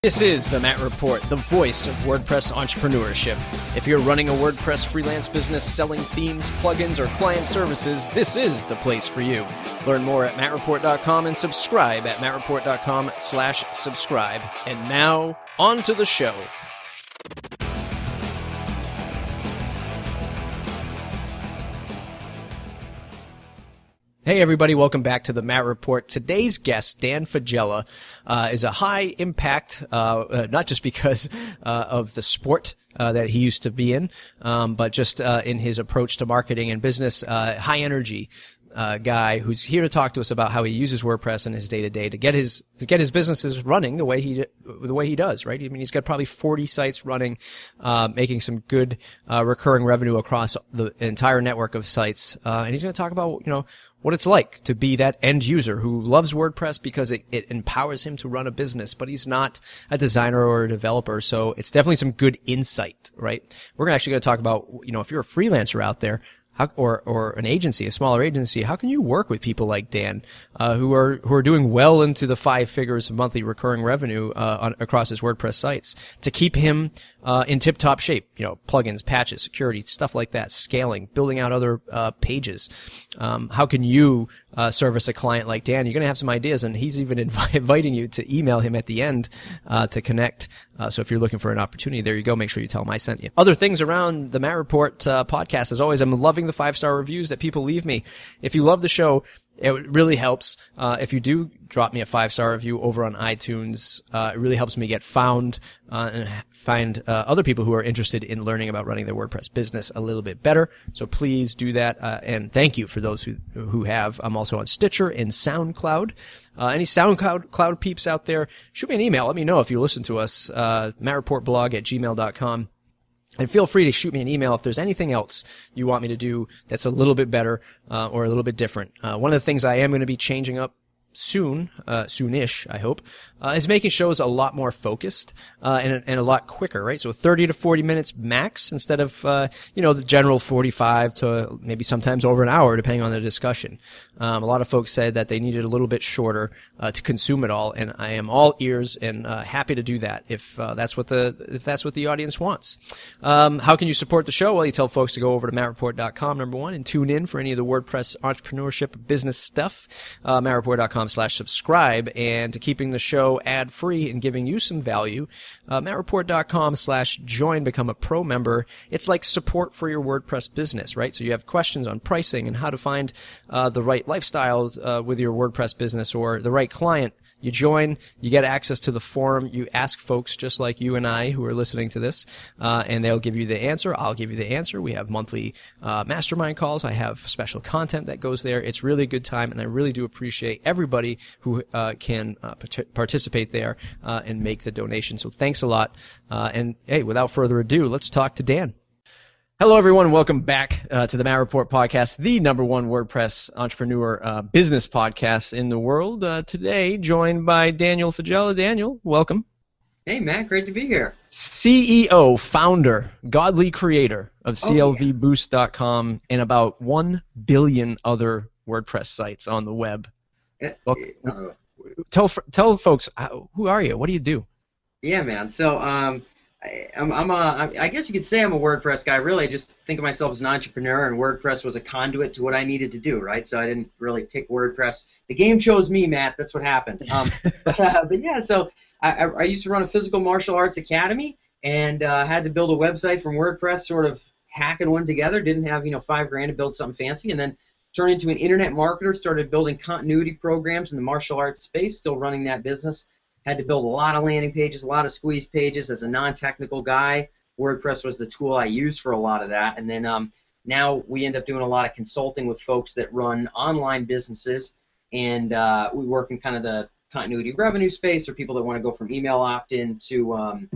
This is the Matt Report, the voice of WordPress entrepreneurship. If you're running a WordPress freelance business selling themes, plugins, or client services, this is the place for you. Learn more at mattreport.com and subscribe at mattreport.com/subscribe. And now, on to the show. Hey everybody, welcome back to the Matt Report. Today's guest, Dan Faggella, is a high impact, not just because of the sport that he used to be in, but just in his approach to marketing and business, high energy guy who's here to talk to us about how he uses WordPress in his day-to-day to get his businesses running the way he does, right? I mean, he's got probably 40 sites running, making some good recurring revenue across the entire network of sites, and he's going to talk about what it's like to be that end user who loves WordPress because it empowers him to run a business, but he's not a designer or a developer. So it's definitely some good insight, right? We're actually going to talk about, if you're a freelancer out there, or an agency, a smaller agency, how can you work with people like Dan, who are doing well into the 5 figures of monthly recurring revenue, across his WordPress sites to keep him, in tip-top shape, plugins, patches, security, stuff like that, scaling, building out other, pages. How can you, service a client like Dan? You're going to have some ideas, and he's even inviting you to email him at the end, to connect. So if you're looking for an opportunity, there you go. Make sure you tell him I sent you. Other things around the Matt Report, podcast, as always, I'm loving the 5-star reviews that people leave me. If you love the show, it really helps. If you do drop me a 5-star review over on iTunes, it really helps me get found, and find, other people who are interested in learning about running their WordPress business a little bit better. So please do that. And thank you for those who have. I'm also on Stitcher and SoundCloud. Any SoundCloud peeps out there, shoot me an email. Let me know if you listen to us, mattreportblog@gmail.com. And feel free to shoot me an email if there's anything else you want me to do that's a little bit better, or a little bit different. One of the things I am going to be changing up soonish, I hope, is making shows a lot more focused, and a lot quicker, right? So 30 to 40 minutes max instead of, the general 45 to maybe sometimes over an hour, depending on the discussion. A lot of folks said that they needed a little bit shorter, to consume it all, and I am all ears and, happy to do that if that's what the audience wants. How can you support the show? Well, you tell folks to go over to mattreport.com, number one, and tune in for any of the WordPress entrepreneurship business stuff. mattreport.com/subscribe, and to keeping the show ad-free and giving you some value, mattreport.com/join, become a pro member. It's like support for your WordPress business, right? So you have questions on pricing and how to find the right lifestyle with your WordPress business or the right client. You join, you get access to the forum, you ask folks just like you and I who are listening to this, and they'll give you the answer, I'll give you the answer. We have monthly mastermind calls, I have special content that goes there. It's really a good time, and I really do appreciate everybody who can participate there and make the donation. So thanks a lot. And hey, without further ado, let's talk to Dan. Hello, everyone. Welcome back to the Matt Report podcast, the number one WordPress entrepreneur business podcast in the world. Today, joined by Daniel Faggella. Daniel, welcome. Hey, Matt. Great to be here. CEO, founder, godly creator of CLVBoost.com and about 1 billion other WordPress sites on the web. Tell folks, who are you? What do you do? Yeah, man. So I guess you could say I'm a WordPress guy. Really, I just think of myself as an entrepreneur, and WordPress was a conduit to what I needed to do, right? So I didn't really pick WordPress. The game chose me, Matt. That's what happened. But yeah, so I used to run a physical martial arts academy, and had to build a website from WordPress, sort of hacking one together. Didn't have $5,000 to build something fancy, and then turned into an internet marketer. Started building continuity programs in the martial arts space. Still running that business. Had to build a lot of landing pages, a lot of squeeze pages as a non-technical guy. WordPress was the tool I used for a lot of that. And then now we end up doing a lot of consulting with folks that run online businesses. And we work in kind of the continuity revenue space, or people that want to go from email opt-in to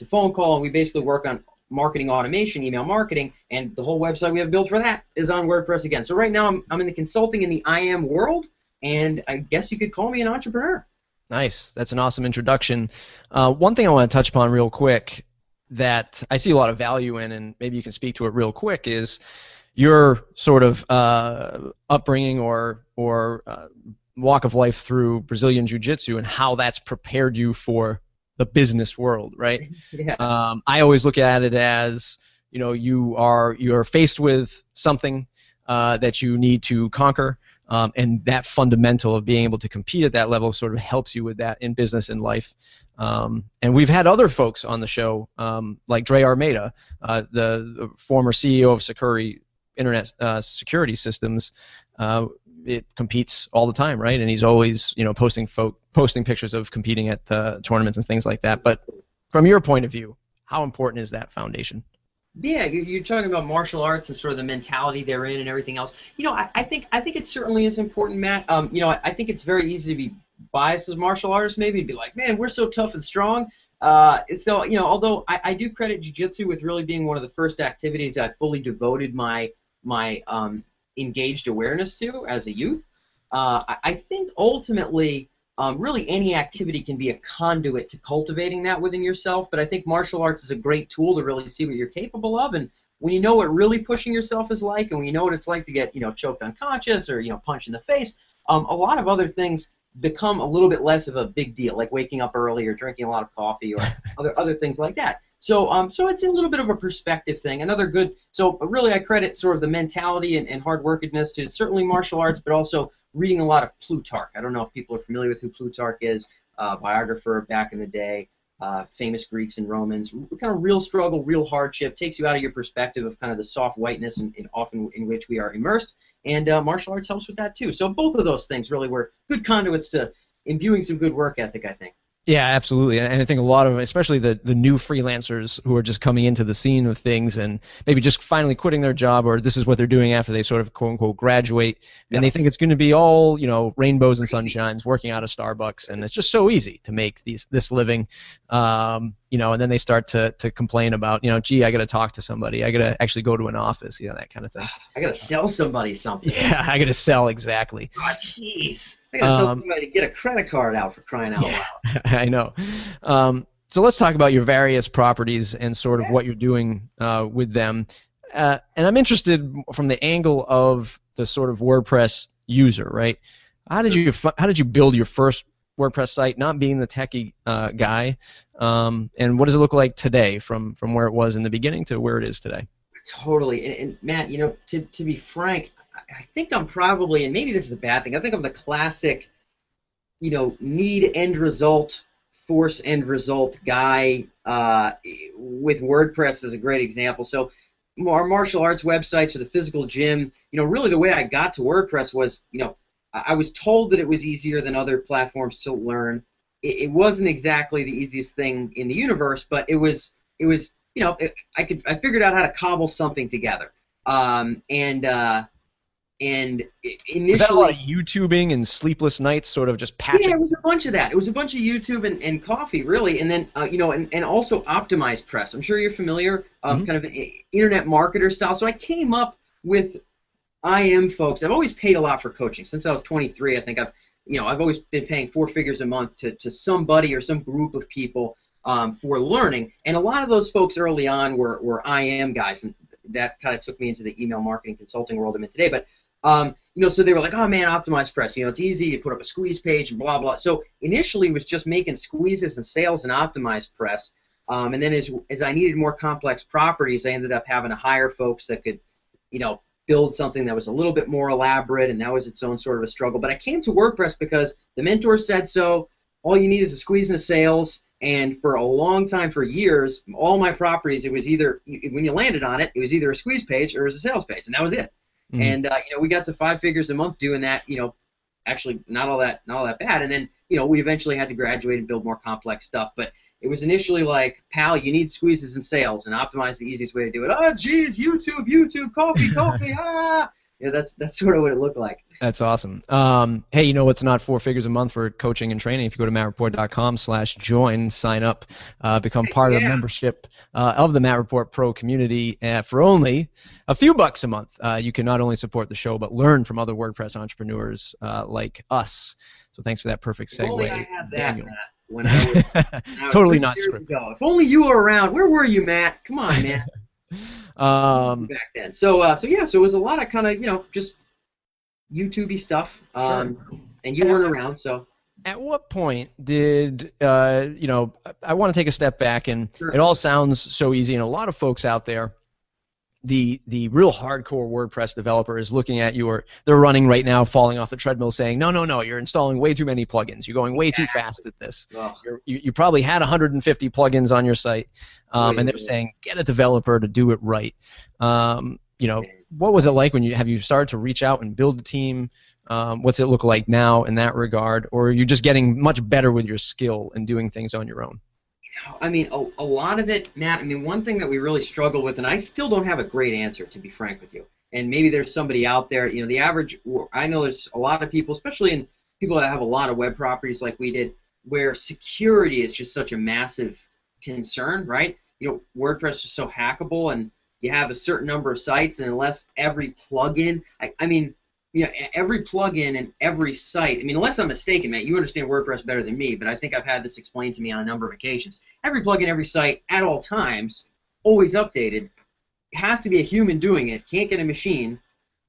phone call. And we basically work on marketing automation, email marketing, and the whole website we have built for that is on WordPress again. So right now I'm in the consulting in the IM world, and I guess you could call me an entrepreneur. Nice. That's an awesome introduction. One thing I want to touch upon real quick that I see a lot of value in, and maybe you can speak to it real quick, is your sort of upbringing or walk of life through Brazilian Jiu-Jitsu and how that's prepared you for the business world, right? Yeah. I always look at it as, you're faced with something that you need to conquer, and that fundamental of being able to compete at that level sort of helps you with that in business and life. And we've had other folks on the show, like Dre Armeda, the former CEO of Sucuri Internet Security Systems. It competes all the time, right? And he's always, posting pictures of competing at tournaments and things like that. But from your point of view, how important is that foundation? Yeah, you're talking about martial arts and sort of the mentality they're in and everything else. I think it certainly is important, Matt. I think it's very easy to be biased as martial artists, maybe, to be like, man, we're so tough and strong. Although I do credit jiu-jitsu with really being one of the first activities I fully devoted my engaged awareness to as a youth. I think ultimately, really any activity can be a conduit to cultivating that within yourself, but I think martial arts is a great tool to really see what you're capable of, and when you know what really pushing yourself is like, and when you know what it's like to get choked unconscious or punched in the face, a lot of other things become a little bit less of a big deal, like waking up early or drinking a lot of coffee or other things like that. So it's a little bit of a perspective thing. So really I credit sort of the mentality and hard workedness to certainly martial arts, but also reading a lot of Plutarch. I don't know if people are familiar with who Plutarch is, biographer back in the day, famous Greeks and Romans. Kind of real struggle, real hardship, takes you out of your perspective of kind of the soft whiteness and often in which we are immersed, and martial arts helps with that too. So both of those things really were good conduits to imbuing some good work ethic, I think. Yeah, absolutely. And I think a lot of, especially the new freelancers who are just coming into the scene of things and maybe just finally quitting their job, or this is what they're doing after they sort of quote unquote graduate, and they think it's going to be all, rainbows and sunshines, working out of Starbucks, and it's just so easy to make this living, and then they start to complain about, gee, I got to talk to somebody, I got to actually go to an office, that kind of thing. I got to sell somebody something. Yeah, I got to sell, exactly. Oh, jeez. I got to tell somebody to get a credit card out, for crying out loud. I know. So let's talk about your various properties and sort of what you're doing with them. And I'm interested from the angle of the sort of WordPress user, right? How did you build your first WordPress site, not being the techie guy? And what does it look like today from where it was in the beginning to where it is today? Totally. And Matt, to be frank, I think I'm probably, and maybe this is a bad thing, I think I'm the classic, need end result, force end result guy with WordPress is a great example. So our martial arts websites or the physical gym, really the way I got to WordPress was, I was told that it was easier than other platforms to learn. It wasn't exactly the easiest thing in the universe, but it was I figured out how to cobble something together. And initially, was that a lot of YouTubing and sleepless nights, sort of just patching? Yeah, it was a bunch of that. It was a bunch of YouTube and coffee, really, and then and also OptimizePress. I'm sure you're familiar, kind of an internet marketer style. So I came up with IM folks. I've always paid a lot for coaching since I was 23. I think I've always been paying 4 figures a month to somebody or some group of people for learning. And a lot of those folks early on were IM guys, and that kind of took me into the email marketing consulting world I'm in today. But so they were like, oh man, OptimizePress, it's easy, you put up a squeeze page and blah, blah. So initially it was just making squeezes and sales in OptimizePress. And then as I needed more complex properties, I ended up having to hire folks that could, build something that was a little bit more elaborate, and that was its own sort of a struggle. But I came to WordPress because the mentor said so. All you need is a squeeze and a sales. And for a long time, for years, all my properties, it was either, when you landed on it, it was either a squeeze page or it was a sales page, and that was it. Mm-hmm. And we got to 5 figures a month doing that. Actually not all that bad. And then we eventually had to graduate and build more complex stuff. But it was initially like, pal, you need squeezes and sales, and Optimize the easiest way to do it. Oh, geez, YouTube, coffee, ah. That's sort of what it looked like. That's awesome. Hey, what's not 4 figures a month for coaching and training? If you go to mattreport.com/join, sign up, become part of the membership of the Matt Report Pro community for only a few bucks a month. You can not only support the show, but learn from other WordPress entrepreneurs like us. So thanks for that perfect segue, if only I had that, Daniel. Matt, when I was totally not scripted. If only you were around. Where were you, Matt? Come on, man. Back then. So it was a lot of kind of just YouTube-y stuff. Sure. And you weren't around, so. At what point did I want to take a step back, and Sure. it all sounds so easy, and a lot of folks out there, the real hardcore WordPress developer is looking at you, or they're running right now, falling off the treadmill, saying, no, you're installing way too many plugins. You're going way too fast at this. Oh. You probably had 150 plugins on your site, and they're saying, get a developer to do it right. What was it like when have you started to reach out and build a team? What's it look like now in that regard? Or are you just getting much better with your skill and doing things on your own? I mean, a lot of it, Matt, I mean, one thing that we really struggle with, and I still don't have a great answer, to be frank with you, and maybe there's somebody out there, the average, I know there's a lot of people, especially in people that have a lot of web properties like we did, where security is just such a massive concern, right? WordPress is so hackable, and you have a certain number of sites, and unless every plugin, every plugin and every site, unless I'm mistaken, Matt, you understand WordPress better than me, but I think I've had this explained to me on a number of occasions. Every plugin, every site, at all times, always updated, has to be a human doing it, can't get a machine.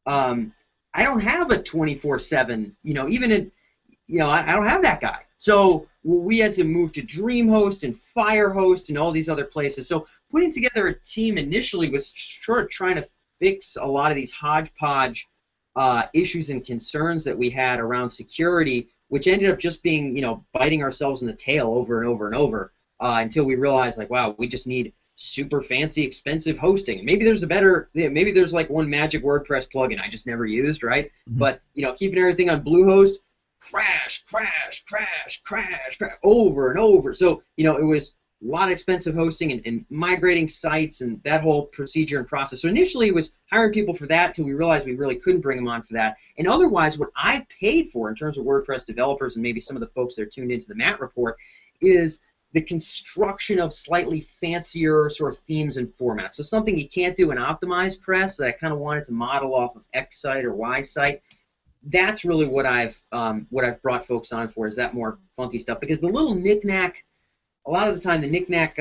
I don't have a 24/7, I don't have that guy. So we had to move to DreamHost and Firehost and all these other places. So putting together a team initially was sort of trying to fix a lot of these hodgepodge issues and concerns that we had around security, which ended up just being, biting ourselves in the tail over and over and over until we realized, like, wow, we just need super fancy, expensive hosting. Maybe there's like one magic WordPress plugin I just never used, right? Mm-hmm. But, keeping everything on Bluehost, crash, over and over. So, it was a lot of expensive hosting and migrating sites and that whole procedure and process. So initially it was hiring people for that till we realized we really couldn't bring them on for that. And otherwise, what I paid for in terms of WordPress developers and maybe some of the folks that are tuned into the Matt Report is the construction of slightly fancier sort of themes and formats. So something you can't do in OptimizePress that I kind of wanted to model off of X site or Y site. That's really what I've brought folks on for, is that more funky stuff. Because the little knick-knack, a lot of the time, the knick-knack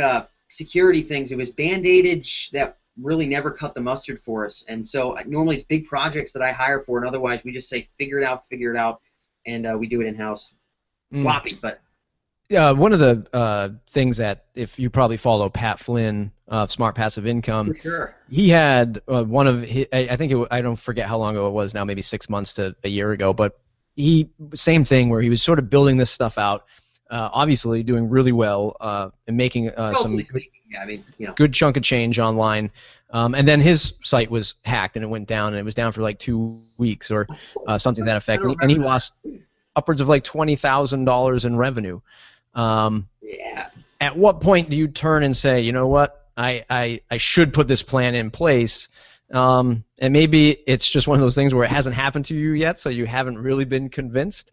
security things, it was band-aided that really never cut the mustard for us. And so normally it's big projects that I hire for, and otherwise we just say figure it out, and we do it in-house. Sloppy, but... One of the things that, if you probably follow Pat Flynn of Smart Passive Income, for sure. He had one of his, I don't forget how long ago it was now, maybe 6 months to a year ago, but same thing where he was sort of building this stuff out, obviously doing really well and making some good chunk of change online, and then his site was hacked and it went down, and it was down for like 2 weeks or something to that effect, and he lost upwards of like $20,000 in revenue. At what point do you turn and say, you know what, I should put this plan in place, and maybe it's just one of those things where it hasn't happened to you yet, so you haven't really been convinced,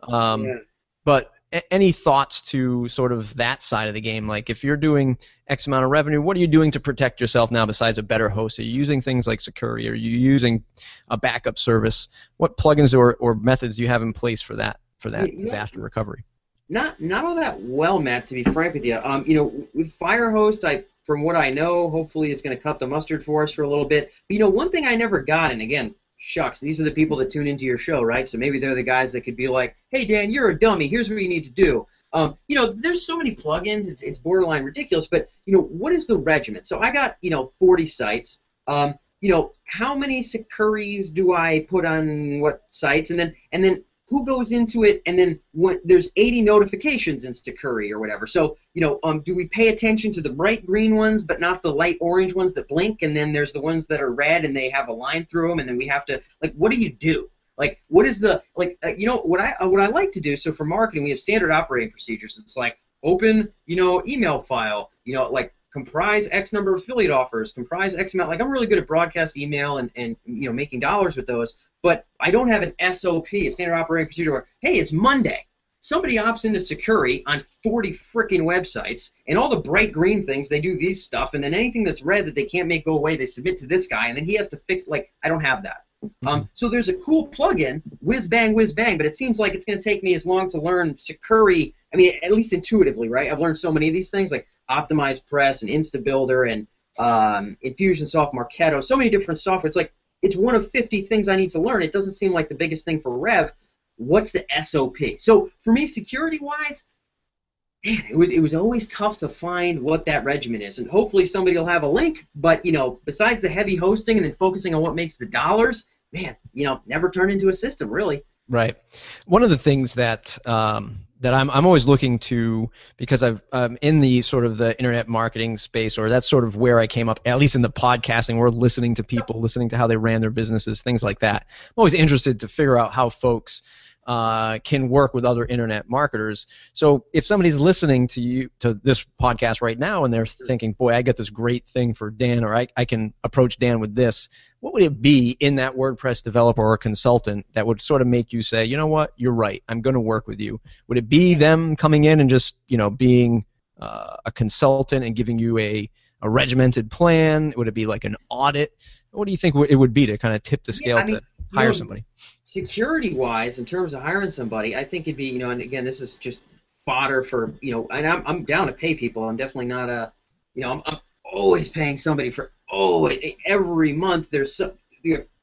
but any thoughts to sort of that side of the game? Like, if you're doing X amount of revenue, what are you doing to protect yourself now besides a better host? Are you using things like Sucuri? Are you using a backup service? What plugins or methods do you have in place for that disaster recovery? Not all that well, Matt, to be frank with you. With Firehost, from what I know, hopefully is going to cut the mustard for us for a little bit. But, one thing I never got, and again, shucks, these are the people that tune into your show, right? So maybe they're the guys that could be like, hey, Dan, you're a dummy. Here's what you need to do. There's so many plugins, it's borderline ridiculous, but, what is the regimen? So I got, 40 sites. How many Sucuris do I put on what sites? And then who goes into it, and then when there's 80 notifications in Sucuri or whatever. So, do we pay attention to the bright green ones but not the light orange ones that blink, and then there's the ones that are red and they have a line through them, and then we have to, like, what do you do? Like, what is the, like, what I like to do, so for marketing, we have standard operating procedures. It's like, open, email file, like, comprise X number of affiliate offers, comprise X amount. Like, I'm really good at broadcast email and making dollars with those, but I don't have an SOP, a standard operating procedure, where, hey, it's Monday. Somebody opts into Sucuri on 40 freaking websites, and all the bright green things, they do these stuff, and then anything that's red that they can't make go away, they submit to this guy, and then he has to fix, like, I don't have that. So there's a cool plugin, whiz bang, but it seems like it's going to take me as long to learn Sucuri, at least intuitively, right? I've learned so many of these things, like OptimizePress and Instabuilder and Infusionsoft, Marketo, so many different software. It's like, it's one of 50 things I need to learn. It doesn't seem like the biggest thing for Rev, what's the SOP? So for me, security-wise, man, it was always tough to find what that regimen is, and hopefully somebody will have a link. But besides the heavy hosting and then focusing on what makes the dollars, man, never turned into a system really. Right. One of the things that that I'm always looking to, because I'm in the sort of the internet marketing space, or that's sort of where I came up, at least in the podcasting world, listening to people, listening to how they ran their businesses, things like that. I'm always interested to figure out how folks can work with other internet marketers. So if somebody's listening to this podcast right now and they're thinking, boy, I got this great thing for Dan, or I can approach Dan with this, what would it be in that WordPress developer or consultant that would sort of make you say, you know what, you're right, I'm going to work with you? Would it be them coming in and just being a consultant and giving you a regimented plan? Would it be like an audit? What do you think it would be to kind of tip the scale to hire somebody? Security-wise, in terms of hiring somebody, I think it'd be, and again, this is just fodder for, and I'm down to pay people. I'm definitely not I'm always paying somebody for, every month there's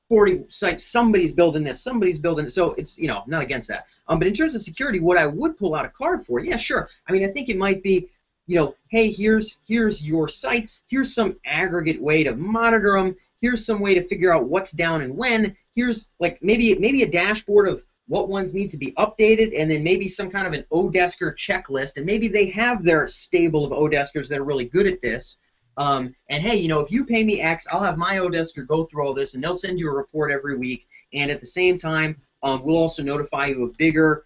40 sites, somebody's building this, somebody's building it. So it's, I'm not against that. But in terms of security, what I would pull out a card for, yeah, sure. I mean, I think it might be, hey, here's your sites, here's some aggregate way to monitor them, here's some way to figure out what's down and when. Here's like maybe a dashboard of what ones need to be updated, and then maybe some kind of an Odesker checklist, and maybe they have their stable of Odeskers that are really good at this. And hey, if you pay me X, I'll have my Odesker go through all this, and they'll send you a report every week. And at the same time, we'll also notify you of bigger,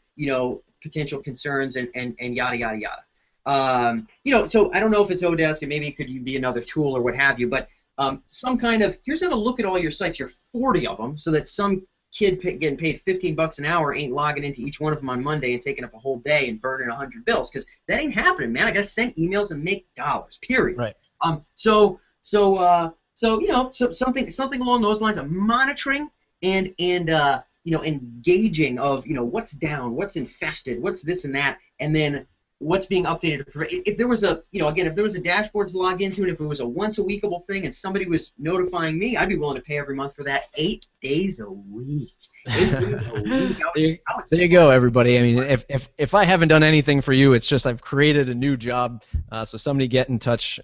potential concerns and yada yada yada. So I don't know if it's Odesk, and maybe it could be another tool or what have you, but some kind of, here's how to look at all your sites, your 40 of them, so that some kid getting paid $15 an hour ain't logging into each one of them on Monday and taking up a whole day and burning 100 bills, because that ain't happening, man. I gotta send emails and make dollars, period. Right. So something along those lines of monitoring and engaging of what's down, what's infested, what's this and that, and then what's being updated. If there was if there was a dashboard to log into, and if it was a once a weekable thing, and somebody was notifying me, I'd be willing to pay every month for that 8 days a week. 8 days a week. There you go, everybody. I mean, if I haven't done anything for you, it's just I've created a new job. So somebody get in touch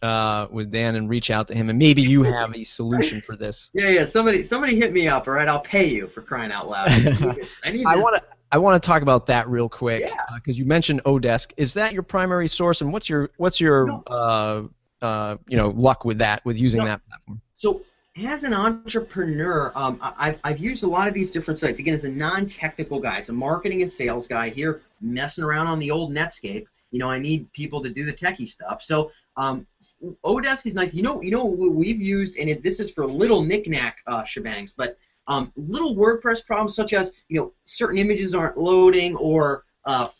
with Dan and reach out to him, and maybe you have a solution for this. Yeah. Somebody hit me up. All right, I'll pay you, for crying out loud. I want to talk about that real quick, because Yeah. you mentioned Odesk. Is that your primary source, and what's your luck with that, with using that platform? So as an entrepreneur, I've used a lot of these different sites. Again, as a non-technical guy, as a marketing and sales guy here, messing around on the old Netscape. I need people to do the techie stuff. So Odesk is nice. What we've used, and this is for little knick-knack shebangs, but little WordPress problems such as certain images aren't loading, or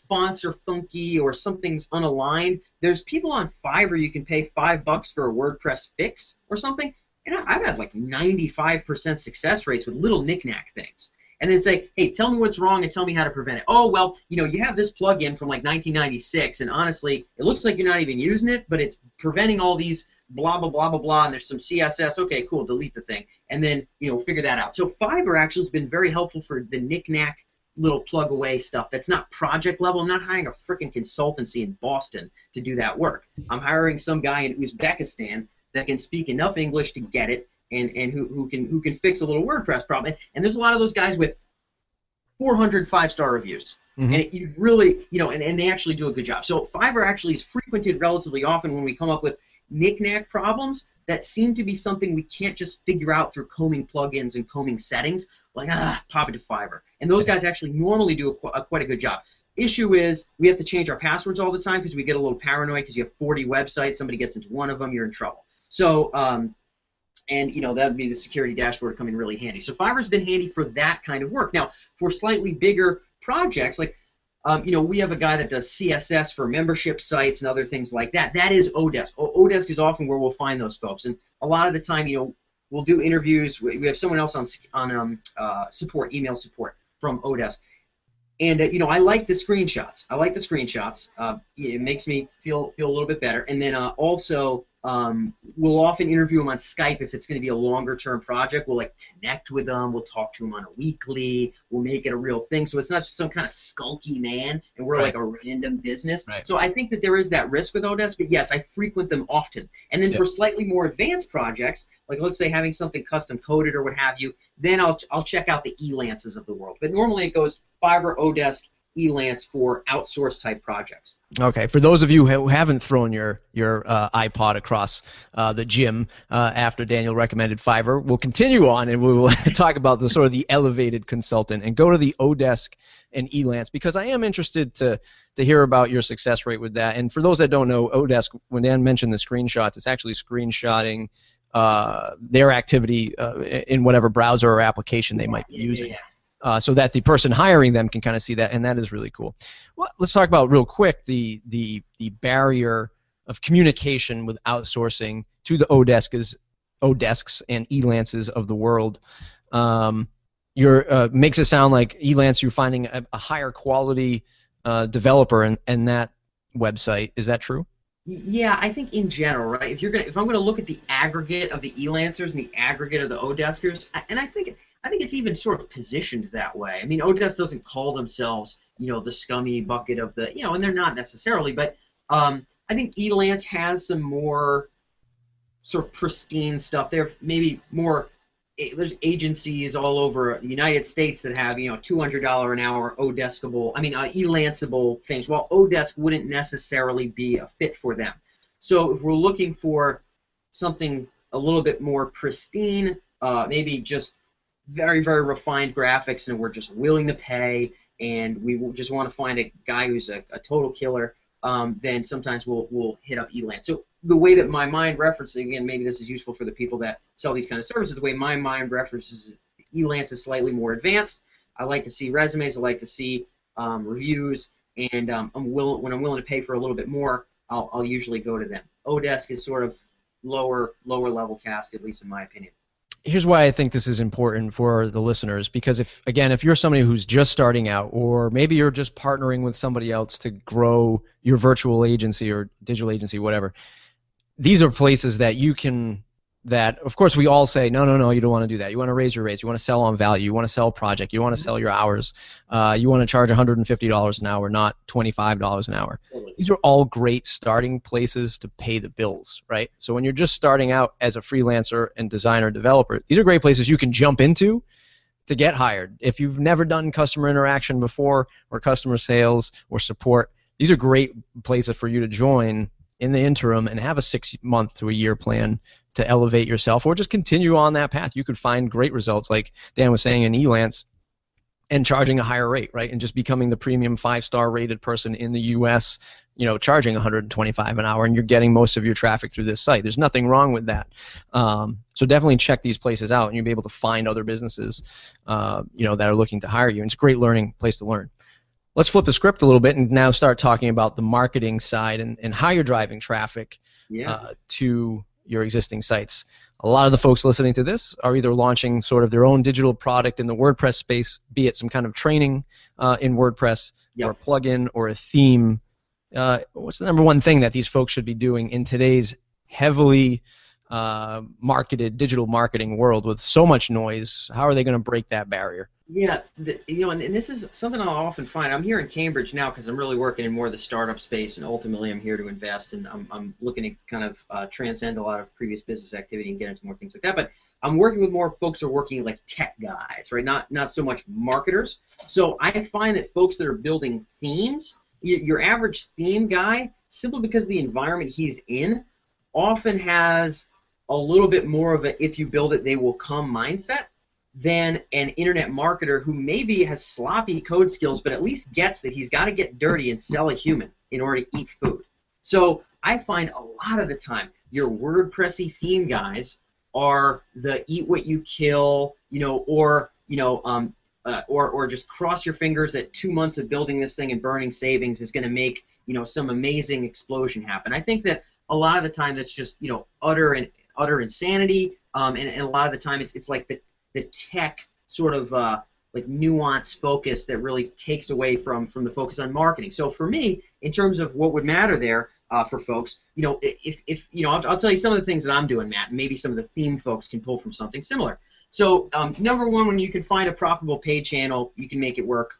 fonts are funky, or something's unaligned. There's people on Fivrr you can pay $5 for a WordPress fix or something, and I've had like 95% success rates with little knick-knack things. And then say, hey, tell me what's wrong and tell me how to prevent it. Oh, well, you have this plugin from like 1996, and honestly, it looks like you're not even using it, but it's preventing all these blah, blah, blah, blah, blah, and there's some CSS. Okay, cool, delete the thing. And then, figure that out. So Fivrr actually has been very helpful for the knick-knack little plug-away stuff that's not project level. I'm not hiring a freaking consultancy in Boston to do that work. I'm hiring some guy in Uzbekistan that can speak enough English to get it, and who can fix a little WordPress problem. And there's a lot of those guys with 400 5-star reviews. Mm-hmm. And you really, and they actually do a good job. So Fivrr actually is frequented relatively often when we come up with knick-knack problems that seem to be something we can't just figure out through combing plugins and combing settings. Like, pop it to Fivrr. And those guys actually normally do quite a good job. Issue is we have to change our passwords all the time because we get a little paranoid because you have 40 websites. Somebody gets into one of them, you're in trouble. So, that would be the security dashboard come in really handy. So Fivrr's been handy for that kind of work. Now, for slightly bigger projects, like, we have a guy that does CSS for membership sites and other things like that. That is Odesk. Odesk is often where we'll find those folks. And a lot of the time, we'll do interviews. We have someone else on support, email support from Odesk. And, I like the screenshots. It makes me feel a little bit better. And then also, We'll often interview them on Skype if it's going to be a longer-term project. We'll like connect with them. We'll talk to them on a weekly. We'll make it a real thing. So it's not just some kind of skulky man, and we're like a random business. Right. So I think that there is that risk with Odesk, but yes, I frequent them often. And then for slightly more advanced projects, like let's say having something custom coded or what have you, then I'll check out the Elances of the world. But normally it goes Fivrr, Odesk, Elance for outsource type projects. Okay, for those of you who haven't thrown your iPod across the gym after Daniel recommended Fivrr, we'll continue on and we will talk about the sort of the elevated consultant and go to the Odesk and Elance, because I am interested to hear about your success rate with that. And for those that don't know, Odesk, when Dan mentioned the screenshots, it's actually screenshotting their activity in whatever browser or application they might be using. So that the person hiring them can kind of see that, and that is really cool. Well, let's talk about real quick the barrier of communication with outsourcing to the Odesks and Elances of the world. Makes it sound like Elance, you're finding a higher quality developer in that website. Is that true? Yeah, I think in general, right? If I'm gonna look at the aggregate of the Elancers and the aggregate of the Odeskers, and I think it's even sort of positioned that way. I mean, Odesk doesn't call themselves, the scummy bucket of the, and they're not necessarily, but I think Elance has some more sort of pristine stuff. There maybe more. There's agencies all over the United States that have, $200 an hour Elanceable things, while Odesk wouldn't necessarily be a fit for them. So if we're looking for something a little bit more pristine, maybe just very, very refined graphics, and we're just willing to pay, and we just want to find a guy who's a total killer, then sometimes we'll hit up Elance. So the way that my mind references, again, maybe this is useful for the people that sell these kind of services, the way my mind references Elance is slightly more advanced. I like to see resumes, I like to see reviews, and when I'm willing to pay for a little bit more, I'll usually go to them. Odesk is sort of lower level task, at least in my opinion. Here's why I think this is important for the listeners, because if you're somebody who's just starting out, or maybe you're just partnering with somebody else to grow your virtual agency or digital agency, whatever, these are places that of course we all say, no, you don't want to do that. You want to raise your rates. You want to sell on value. You want to sell a project. You want to sell your hours. You want to charge $150 an hour, not $25 an hour. These are all great starting places to pay the bills, right? So when you're just starting out as a freelancer and designer developer, these are great places you can jump into to get hired. If you've never done customer interaction before, or customer sales or support, these are great places for you to join in the interim and have a 6-month to a year plan to elevate yourself, or just continue on that path. You could find great results, like Dan was saying, in Elance, and charging a higher rate, right? And just becoming the premium 5-star rated person in the U.S., charging $125 an hour, and you're getting most of your traffic through this site. There's nothing wrong with that. So definitely check these places out, and you'll be able to find other businesses, that are looking to hire you. And it's a great learning place to learn. Let's flip the script a little bit and now start talking about the marketing side and how you're driving traffic to your existing sites. A lot of the folks listening to this are either launching sort of their own digital product in the WordPress space, be it some kind of training in WordPress, or a plugin, or a theme. What's the number one thing that these folks should be doing in today's heavily marketed digital marketing world with so much noise? How are they going to break that barrier? Yeah, and this is something I'll often find. I'm here in Cambridge now because I'm really working in more of the startup space, and ultimately I'm here to invest, and I'm looking to kind of transcend a lot of previous business activity and get into more things like that. But I'm working with more folks who are working like tech guys, right? Not so much marketers. So I find that folks that are building themes, your average theme guy, simply because the environment he's in, often has a little bit more of a if you build it, they will come mindset than an internet marketer who maybe has sloppy code skills, but at least gets that he's got to get dirty and sell a human in order to eat food. So I find a lot of the time your WordPressy theme guys are the eat what you kill, or just cross your fingers that 2 months of building this thing and burning savings is going to make some amazing explosion happen. I think that a lot of the time that's just utter insanity, and a lot of the time it's like the tech sort of like nuanced focus that really takes away from the focus on marketing. So for me, in terms of what would matter there, for folks. If I'll tell you some of the things that I'm doing, Matt, and maybe some of the theme folks can pull from something similar. So number one, when you can find a profitable paid channel, you can make it work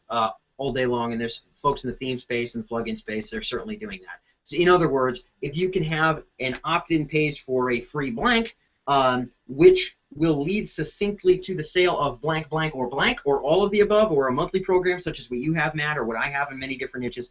all day long, and there's folks in the theme space and the plugin space that are certainly doing that. So in other words, if you can have an opt-in page for a free blank, which will lead succinctly to the sale of blank, blank, or all of the above, or a monthly program such as what you have, Matt, or what I have in many different niches.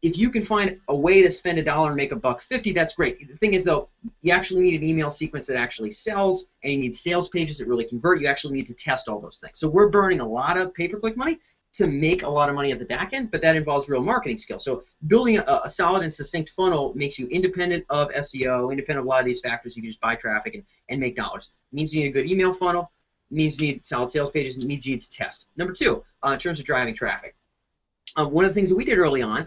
If you can find a way to spend $1 and make $1.50, that's great. The thing is, though, you actually need an email sequence that actually sells, and you need sales pages that really convert. You actually need to test all those things. So we're burning a lot of pay-per-click money to make a lot of money at the back end, but that involves real marketing skills. So building a solid and succinct funnel makes you independent of SEO, independent of a lot of these factors. You can just buy traffic and make dollars. It means you need a good email funnel. It means you need solid sales pages. It means you need to test. Number two, in terms of driving traffic, one of the things that we did early on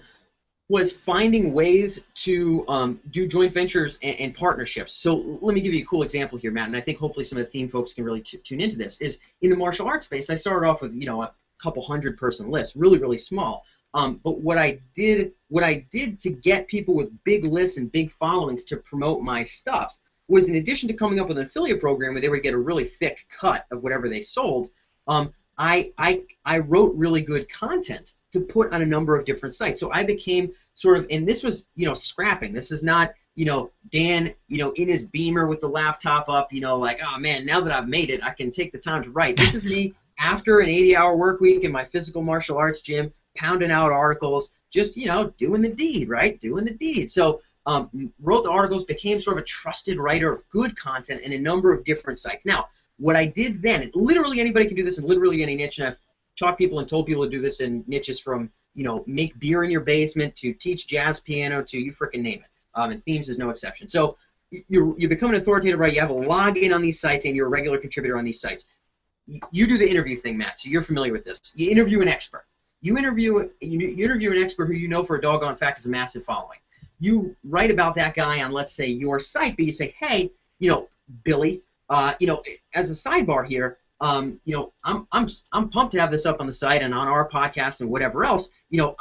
was finding ways to do joint ventures and partnerships. So let me give you a cool example here, Matt, and I think hopefully some of the theme folks can really tune into this. Is in the martial arts space, I started off with a couple 100-person list, really small. But what I did to get people with big lists and big followings to promote my stuff was, in addition to coming up with an affiliate program where they would get a really thick cut of whatever they sold, I wrote really good content to put on a number of different sites. So I became sort of, and this was scrapping. This is not Dan in his Beamer with the laptop up, like, oh man, now that I've made it, I can take the time to write. This is me after an 80-hour work week in my physical martial arts gym, pounding out articles, just doing the deed, right? Doing the deed. So wrote the articles, became sort of a trusted writer of good content in a number of different sites. Now, what I did then, and literally anybody can do this in literally any niche, and I've taught people and told people to do this in niches from make beer in your basement to teach jazz piano to you frickin' name it. And themes is no exception. So you become an authoritative writer. You have a login on these sites, and you're a regular contributor on these sites. You do the interview thing, Matt. So you're familiar with this. You interview an expert. You interview an expert who for a doggone fact has a massive following. You write about that guy on, let's say, your site, but you say, hey, Billy, as a sidebar here, I'm pumped to have this up on the site and on our podcast and whatever else. In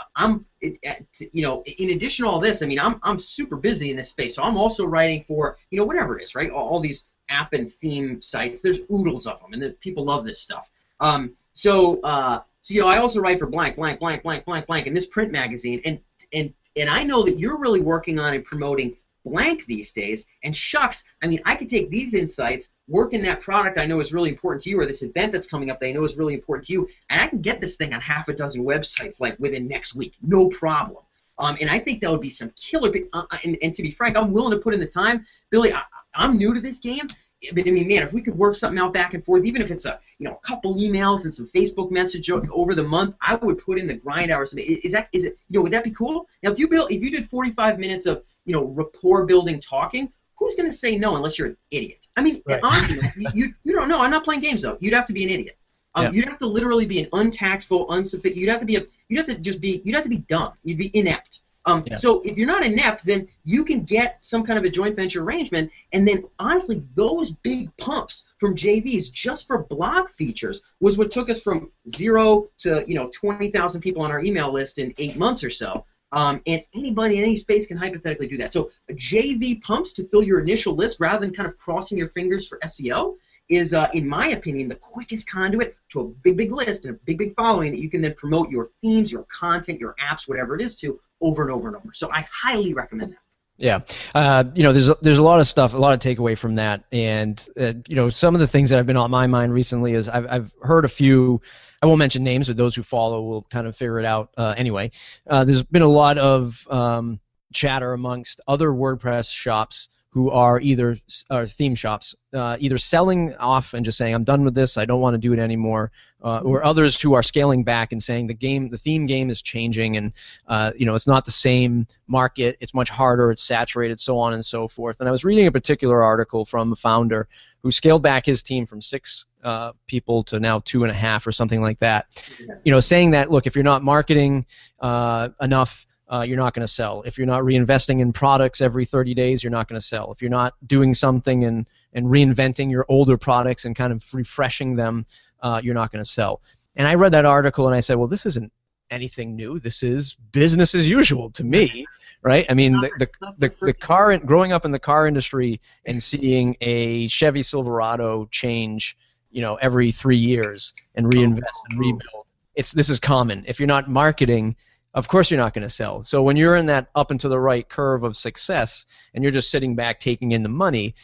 addition to all this, I'm super busy in this space, so I'm also writing for whatever it is, right? All these app and theme sites. There's oodles of them, and people love this stuff. So I also write for blank, in this print magazine, and I know that you're really working on and promoting blank these days, and shucks, I could take these insights, work in that product I know is really important to you, or this event that's coming up that I know is really important to you, and I can get this thing on half a dozen websites like within next week, no problem. And I think that would be some killer, and to be frank, I'm willing to put in the time. Billy, I'm new to this game, but man, if we could work something out back and forth, even if it's a couple emails and some Facebook message over the month, I would put in the grind hours. Is it would that be cool? Now, if you did 45 minutes of rapport building talking, who's going to say no unless you're an idiot? Right. Honestly, you don't know. I'm not playing games though. You'd have to be an idiot. Yeah. You'd have to literally be an untactful, unsophisticated. You'd have to be dumb. You'd be inept. So if you're not inept, then you can get some kind of a joint venture arrangement, and then honestly, those big pumps from JVs just for blog features was what took us from 0 to 20,000 people on our email list in 8 months or so. And anybody in any space can hypothetically do that. So JV pumps to fill your initial list rather than kind of crossing your fingers for SEO is, in my opinion, the quickest conduit to a big list and a big following that you can then promote your themes, your content, your apps, whatever it is to over and over and over. So I highly recommend that. Yeah, there's a lot of stuff, a lot of takeaway from that, and some of the things that have been on my mind recently is I've heard a few. I won't mention names, but those who follow will kind of figure it out anyway. There's been a lot of chatter amongst other WordPress shops who are either theme shops, either selling off and just saying, I'm done with this, I don't want to do it anymore, or others who are scaling back and saying the theme game is changing, and it's not the same market, it's much harder, it's saturated, so on and so forth. And I was reading a particular article from a founder who scaled back his team from 6 people to now 2.5 or something like that. Saying that, look, if you're not marketing enough, you're not going to sell. If you're not reinvesting in products every 30 days, you're not going to sell. If you're not doing something and reinventing your older products and kind of refreshing them, you're not going to sell. And I read that article and I said, well, this isn't anything new. This is business as usual to me, right? I mean, the car, growing up in the car industry and seeing a Chevy Silverado change, every 3 years and reinvest and rebuild. This is common. If you're not marketing, of course you're not going to sell. So when you're in that up and to the right curve of success and you're just sitting back taking in the money,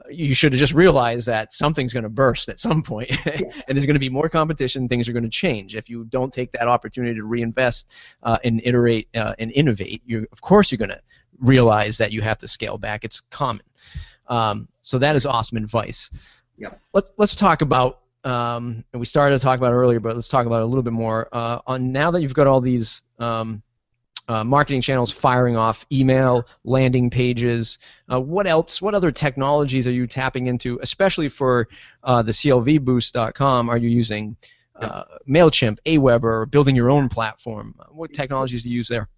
you should have just realized that something's going to burst at some point, and there's going to be more competition. Things are going to change. If you don't take that opportunity to reinvest and iterate and innovate, of course you're going to realize that you have to scale back. It's common. So that is awesome advice. Yeah. Let's talk about, and we started to talk about it earlier, but let's talk about it a little bit more. On now that you've got all these marketing channels firing off, email, landing pages, what else? What other technologies are you tapping into, especially for the CLVboost.com? Are you using Mailchimp, Aweber, building your own platform? What technologies do you use there?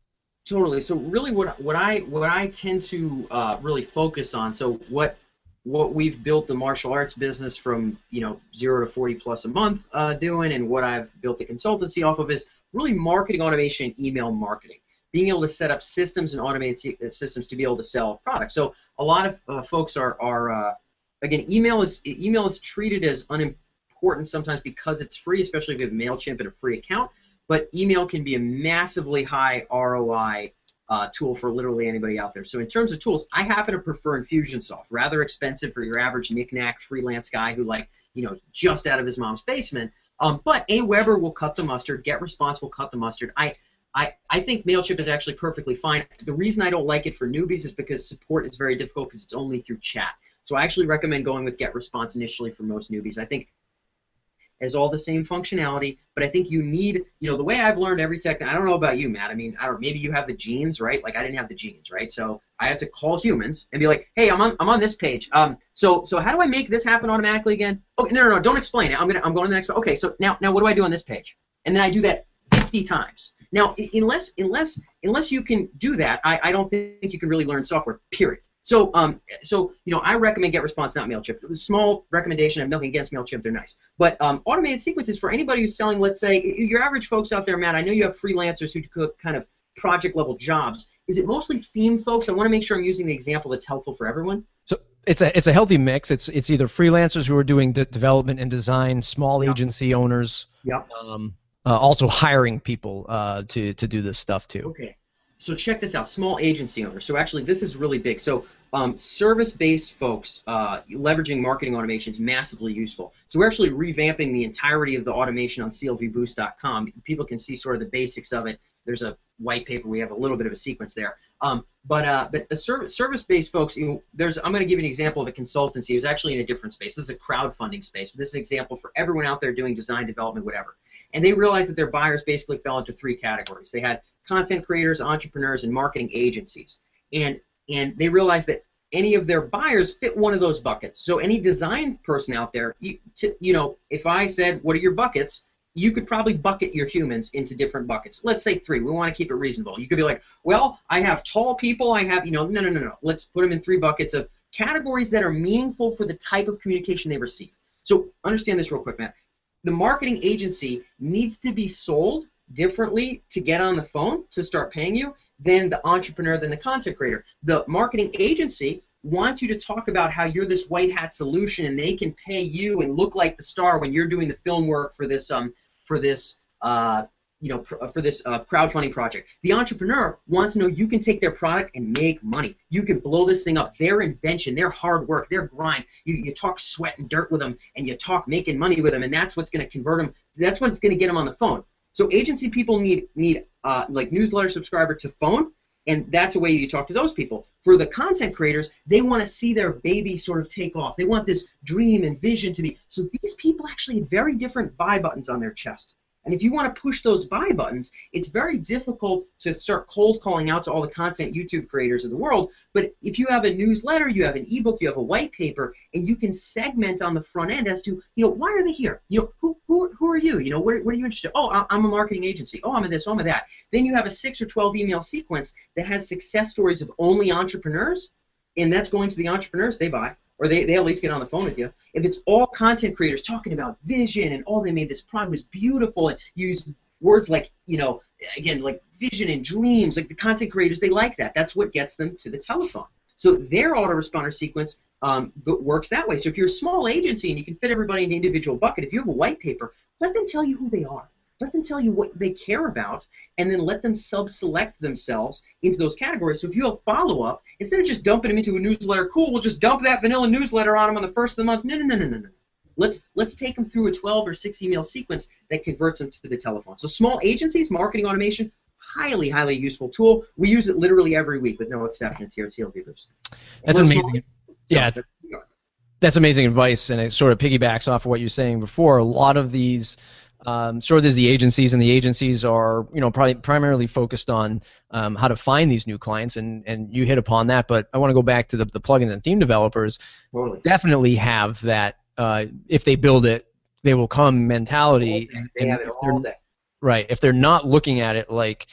Totally. So really, what I tend to really focus on. So what we've built the martial arts business from 0 to 40 plus a month doing, and what I've built the consultancy off of is really marketing automation and email marketing. Being able to set up systems and automated systems to be able to sell products. So a lot of folks are again, email is treated as unimportant sometimes because it's free, especially if you have Mailchimp and a free account. But email can be a massively high ROI tool for literally anybody out there. So in terms of tools, I happen to prefer Infusionsoft. Rather expensive for your average knick-knack freelance guy who just out of his mom's basement. But Aweber will cut the mustard. Getresponse will cut the mustard. I think Mailchimp is actually perfectly fine. The reason I don't like it for newbies is because support is very difficult because it's only through chat. So I actually recommend going with Getresponse initially for most newbies. I think it has all the same functionality, but I think you need, the way I've learned every tech. I don't know about you, Matt. I mean, maybe you have the genes, right? Like I didn't have the genes, right? So I have to call humans and be like, hey, I'm on this page. So how do I make this happen automatically again? Okay, no, don't explain it. I'm going to the next one. Okay, so now what do I do on this page? And then I do that 50 times. Now, unless you can do that, I don't think you can really learn software. Period. So I recommend Getresponse, not Mailchimp. A small recommendation. I have nothing against Mailchimp; they're nice. But automated sequences for anybody who's selling, let's say, your average folks out there, Matt. I know you have freelancers who do kind of project level jobs. Is it mostly theme folks? I want to make sure I'm using the example that's helpful for everyone. So it's a healthy mix. It's either freelancers who are doing development and design, small agency owners. Yeah. Also hiring people to do this stuff too. Okay, so check this out, small agency owners. So actually this is really big. So service-based folks leveraging marketing automation is massively useful. So we're actually revamping the entirety of the automation on CLVboost.com. People can see sort of the basics of it. There's a white paper. We have a little bit of a sequence there. But the service-based folks, I'm going to give you an example of a consultancy. It was actually in a different space. This is a crowdfunding space. But this is an example for everyone out there doing design, development, whatever. And they realized that their buyers basically fell into 3 categories. They had content creators, entrepreneurs, and marketing agencies. And they realized that any of their buyers fit one of those buckets. So any design person out there, if I said, what are your buckets? You could probably bucket your humans into different buckets. Let's say 3. We want to keep it reasonable. You could be like, well, I have tall people. I have, no. Let's put them in 3 buckets of categories that are meaningful for the type of communication they receive. So understand this real quick, Matt. The marketing agency needs to be sold differently to get on the phone to start paying you than the entrepreneur, than the content creator. The marketing agency wants you to talk about how you're this white hat solution and they can pay you and look like the star when you're doing the film work for this crowdfunding project. The entrepreneur wants to know you can take their product and make money. You can blow this thing up. Their invention, their hard work, their grind. You talk sweat and dirt with them, and you talk making money with them, and that's what's going to convert them. That's what's going to get them on the phone. So agency people need like newsletter subscriber to phone, and that's a way you talk to those people. For the content creators, they want to see their baby sort of take off. They want this dream and vision to be. So these people actually have very different buy buttons on their chest. And if you want to push those buy buttons, it's very difficult to start cold calling out to all the content YouTube creators of the world. But if you have a newsletter, you have an ebook, you have a white paper, and you can segment on the front end as to, why are they here? Who are you? What are you interested in? Oh, I'm a marketing agency. Oh, I'm in this, oh, I'm in that. Then you have a 6 or 12 email sequence that has success stories of only entrepreneurs, and that's going to the entrepreneurs, they buy. Or they at least get on the phone with you. If it's all content creators talking about vision and they made this product was beautiful and use words like, again, like vision and dreams, like the content creators, they like that. That's what gets them to the telephone. So their autoresponder sequence works that way. So if you're a small agency and you can fit everybody in an individual bucket, if you have a white paper, let them tell you who they are. Let them tell you what they care about, and then let them sub-select themselves into those categories. So if you have follow-up, instead of just dumping them into a newsletter, cool, we'll just dump that vanilla newsletter on them on the first of the month. No. Let's take them through a 12 or 6 email sequence that converts them to the telephone. So small agencies, marketing automation, highly, highly useful tool. We use it literally every week with no exceptions here at CLV Boost. That's amazing. That's amazing advice, and it sort of piggybacks off of what you were saying before. A lot of these, there's the agencies, and the agencies are, probably primarily focused on how to find these new clients, and you hit upon that. But I want to go back to the plugins and theme developers. Totally. Definitely have that. If they build it, they will come mentality. They have it all day. Right. If they're not looking at it like,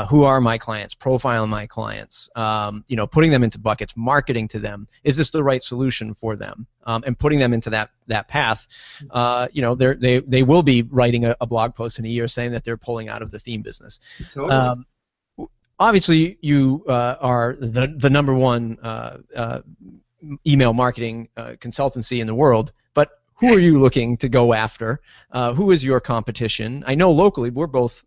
who are my clients, profiling my clients, putting them into buckets, marketing to them, is this the right solution for them, and putting them into that path, they will be writing a blog post in a year saying that they're pulling out of the theme business. Totally. Obviously, you are the number one email marketing consultancy in the world, but who are you looking to go after? Who is your competition? I know locally we're both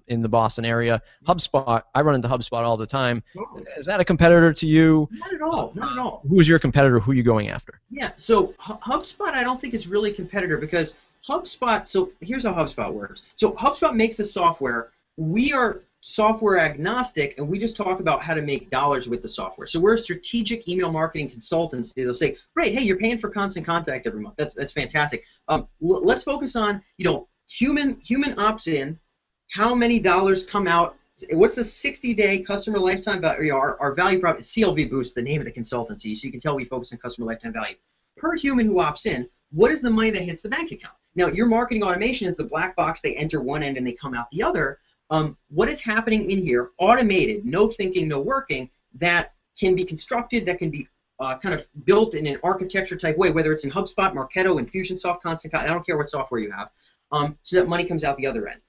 in the Boston area. HubSpot, I run into HubSpot all the time. Totally. Is that a competitor to you? Not at all. Not at all. Who is your competitor? Who are you going after? Yeah, so HubSpot I don't think is really a competitor, because HubSpot, so here's how HubSpot works. So HubSpot makes the software. We are software agnostic, and we just talk about how to make dollars with the software. So we're a strategic email marketing consultancy. They'll say, great, hey, you're paying for constant contact every month. That's fantastic. Let's focus on, human opts in, how many dollars come out, what's the 60-day customer lifetime value, our value prop is CLV Boost, the name of the consultancy, so you can tell we focus on customer lifetime value. Per human who opts in, what is the money that hits the bank account? Now, your marketing automation is the black box. They enter one end and they come out the other. What is happening in here, automated, no thinking, no working, that can be constructed, that can be kind of built in an architecture type way, whether it's in HubSpot, Marketo, Infusionsoft, I don't care what software you have, so that money comes out the other end.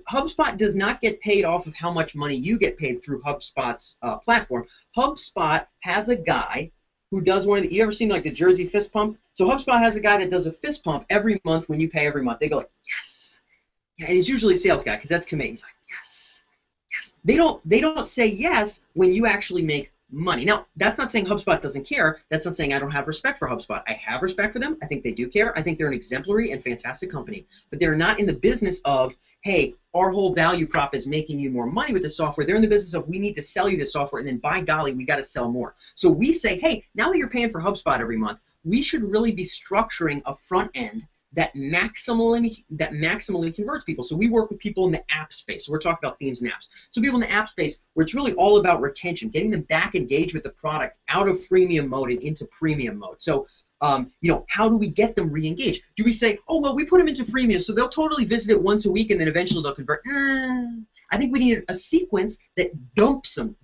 HubSpot does not get paid off of how much money you get paid through HubSpot's platform. HubSpot has a guy who does you ever seen like the Jersey fist pump? So HubSpot has a guy that does a fist pump every month when you pay every month. They go like, yes. Yeah, and he's usually a sales guy because that's committed. He's like, yes. They don't say yes when you actually make money. Now, that's not saying HubSpot doesn't care. That's not saying I don't have respect for HubSpot. I have respect for them. I think they do care. I think they're an exemplary and fantastic company. But they're not in the business of, hey, our whole value prop is making you more money with the software. They're in the business of, we need to sell you the software, and then by golly, we got to sell more. So we say, hey, now that you're paying for HubSpot every month, we should really be structuring a front end that maximally converts people. So we work with people in the app space. So we're talking about themes and apps. So people in the app space, where it's really all about retention, getting them back engaged with the product out of freemium mode and into premium mode. So, how do we get them re-engaged? Do we say, oh, well, we put them into freemium, so they'll totally visit it once a week, and then eventually they'll convert? I think we need a sequence that dumps them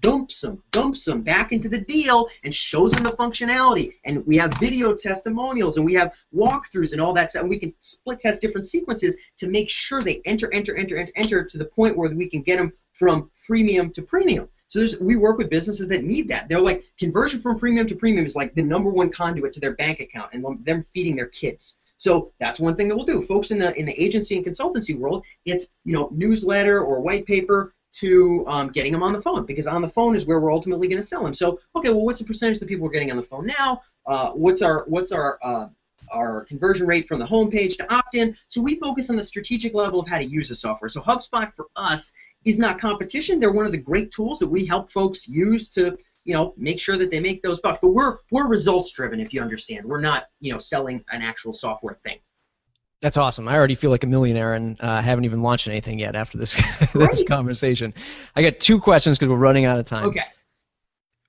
back into the deal and shows them the functionality. And we have video testimonials, and we have walkthroughs and all that stuff. And we can split test different sequences to make sure they enter to the point where we can get them from freemium to premium. So we work with businesses that need that. They're like, conversion from freemium to premium is like the #1 conduit to their bank account and them feeding their kids. So that's one thing that we'll do. Folks in the agency and consultancy world, it's newsletter or white paper to getting them on the phone, because on the phone is where we're ultimately going to sell them. So okay, well, what's the percentage of the people we're getting on the phone now? What's our conversion rate from the homepage to opt-in? So we focus on the strategic level of how to use the software. So HubSpot for us is not competition. They're one of the great tools that we help folks use to make sure that they make those bucks. But we're results driven, if you understand. We're not selling an actual software thing. That's awesome. I already feel like a millionaire, and haven't even launched anything yet after this this conversation. I got 2 questions because we're running out of time. Okay.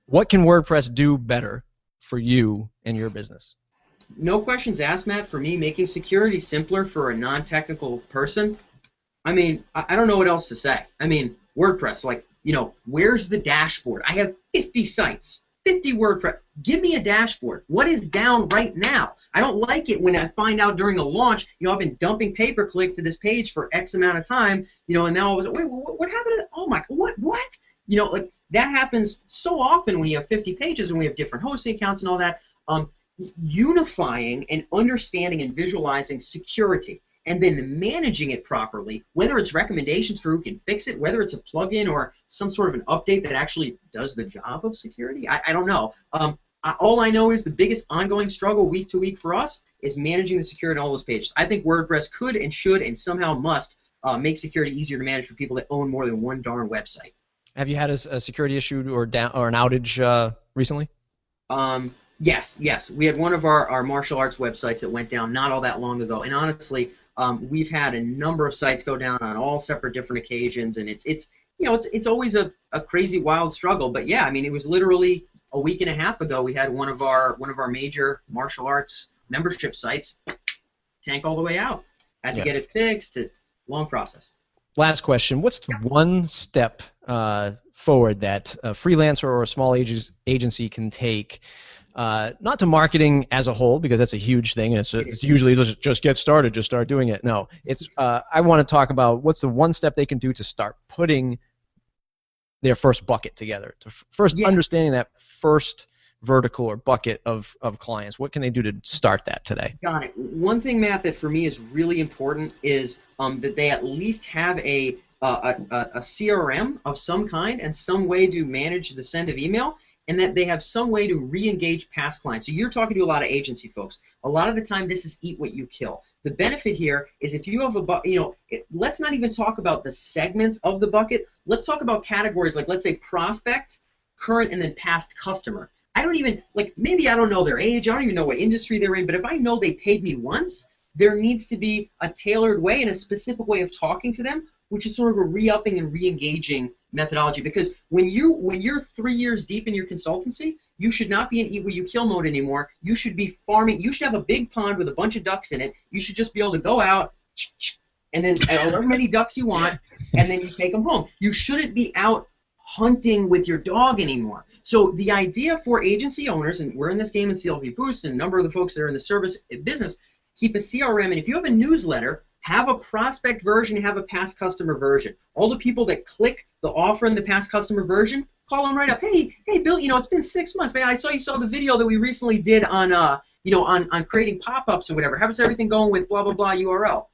What can WordPress do better for you and your business? No questions asked, Matt. For me, making security simpler for a non-technical person. I mean, I don't know what else to say. I mean, WordPress, where's the dashboard? I have 50 sites. 50 WordPress. Give me a dashboard. What is down right now? I don't like it when I find out during a launch, I've been dumping pay-per-click to this page for X amount of time, and now all of a sudden, wait, what happened to that? Oh my, what? Like that happens so often when you have 50 pages and we have different hosting accounts and all that. Unifying and understanding and visualizing security and then managing it properly, whether it's recommendations for who can fix it, whether it's a plugin or some sort of an update that actually does the job of security, I don't know. All I know is the biggest ongoing struggle week to week for us is managing the security on all those pages. I think WordPress could and should and somehow must make security easier to manage for people that own more than one darn website. Have you had a security issue or an outage recently? Yes. We had one of our martial arts websites that went down not all that long ago, and honestly, we've had a number of sites go down on all separate different occasions, and it's always a crazy wild struggle. But yeah, I mean, it was literally a week and a half ago we had one of our major martial arts membership sites tank all the way out. Had to get it fixed. Long process. Last question. What's the one step forward that a freelancer or a small agency can take, not to marketing as a whole, because that's a huge thing, and it's usually just get started, just start doing it. No, it's I want to talk about what's the one step they can do to start putting their first bucket together, to first understanding that first vertical or bucket of clients. What can they do to start that today? Got it. One thing, Matt, that for me is really important is that they at least have a CRM of some kind and some way to manage the send of email, and that they have some way to re-engage past clients. So you're talking to a lot of agency folks. A lot of the time, this is eat what you kill. The benefit here is if you have let's not even talk about the segments of the bucket. Let's talk about categories like, let's say, prospect, current, and then past customer. I don't even, maybe I don't know their age, I don't even know what industry they're in, but if I know they paid me once, there needs to be a tailored way and a specific way of talking to them, which is sort of a re-upping and re-engaging methodology. Because when you're 3 years deep in your consultancy, you should not be in eat what you kill mode anymore. You should be farming. You should have a big pond with a bunch of ducks in it. You should just be able to go out and then however many ducks you want, and then you take them home. You shouldn't be out hunting with your dog anymore. So the idea for agency owners, and we're in this game in CLV Boost, and a number of the folks that are in the service business, keep a CRM, and if you have a newsletter, have a prospect version, have a past customer version. All the people that click the offer in the past customer version, call them right up. Hey, Bill, it's been 6 months. Man, I saw you saw the video that we recently did on, on creating pop-ups or whatever. How's everything going with blah blah blah URL?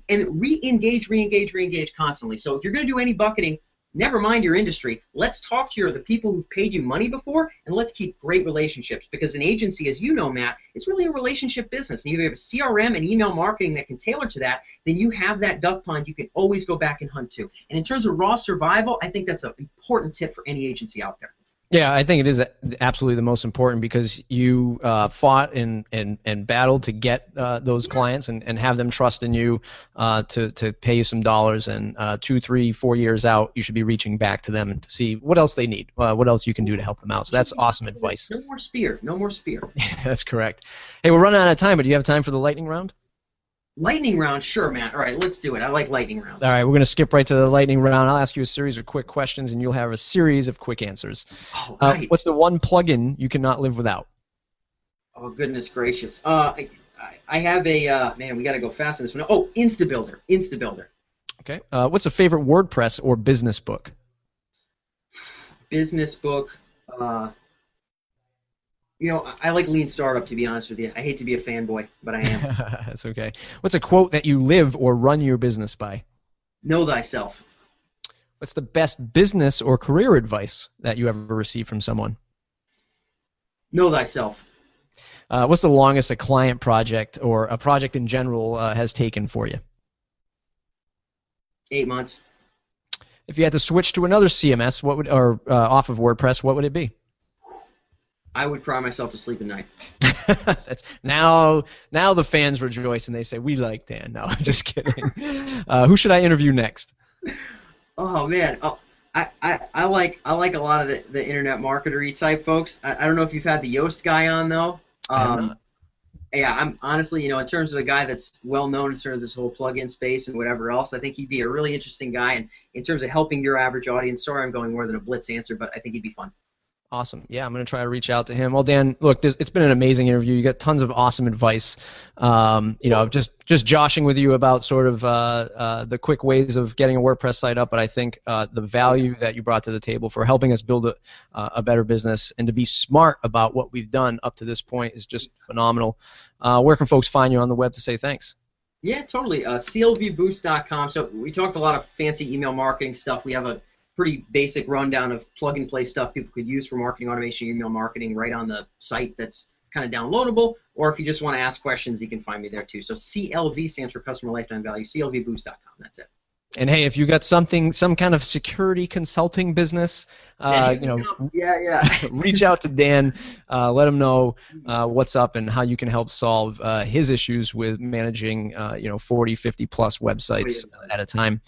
And re-engage constantly. So if you're going to do any bucketing, never mind your industry. Let's talk to the people who've paid you money before, and let's keep great relationships. Because an agency, as you know, Matt, it's really a relationship business. And if you have a CRM and email marketing that can tailor to that, then you have that duck pond you can always go back and hunt to. And in terms of raw survival, I think that's an important tip for any agency out there. Yeah, I think it is absolutely the most important, because you fought and battled to get those clients and have them trust in you to pay you some dollars, and 2, 3, 4 years out, you should be reaching back to them to see what else they need, what else you can do to help them out. So that's awesome advice. No more spear. That's correct. Hey, we're running out of time, but do you have time for the lightning round? Lightning round, sure, Matt. All right, let's do it. I like lightning rounds. All right, we're going to skip right to the lightning round. I'll ask you a series of quick questions, and you'll have a series of quick answers. Oh, right. What's the one plugin you cannot live without? Oh, goodness gracious. I have a, man, we got to go fast on this one. Oh, Instabuilder. Okay. What's a favorite WordPress or business book? Business book. I like Lean Startup, to be honest with you. I hate to be a fanboy, but I am. That's okay. What's a quote that you live or run your business by? Know thyself. What's the best business or career advice that you ever received from someone? Know thyself. What's the longest a client project or a project in general has taken for you? 8 months. If you had to switch to another CMS, or off of WordPress, what would it be? I would cry myself to sleep at night. That's now the fans rejoice and they say, we like Dan. No, I'm just kidding. Who should I interview next? Oh man, I like a lot of the internet marketer type folks. I don't know if you've had the Yoast guy on though. Yeah, I'm honestly, in terms of a guy that's well known in terms of this whole plugin space and whatever else, I think he'd be a really interesting guy. And in terms of helping your average audience, sorry I'm going more than a blitz answer, but I think he'd be fun. Awesome. Yeah, I'm going to try to reach out to him. Well, Dan, look, it's been an amazing interview. You got tons of awesome advice. Just joshing with you about sort of the quick ways of getting a WordPress site up, but I think the value that you brought to the table for helping us build a better business and to be smart about what we've done up to this point is just phenomenal. Where can folks find you on the web to say thanks? Yeah, totally. CLVboost.com. So we talked a lot of fancy email marketing stuff. We have a pretty basic rundown of plug-and-play stuff people could use for marketing automation, email marketing right on the site that's kind of downloadable. Or if you just want to ask questions, you can find me there too. So CLV stands for Customer Lifetime Value, CLVboost.com. That's it. And hey, if you got some kind of security consulting business, reach out to Dan. Let him know what's up and how you can help solve his issues with managing 40, 50 plus websites at a time.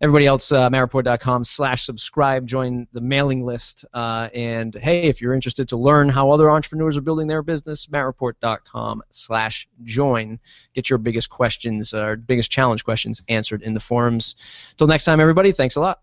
Everybody else, mattreport.com/subscribe. Join the mailing list. And hey, if you're interested to learn how other entrepreneurs are building their business, mattreport.com/join. Get your biggest questions or biggest challenge questions answered in the forums. Till next time, everybody, thanks a lot.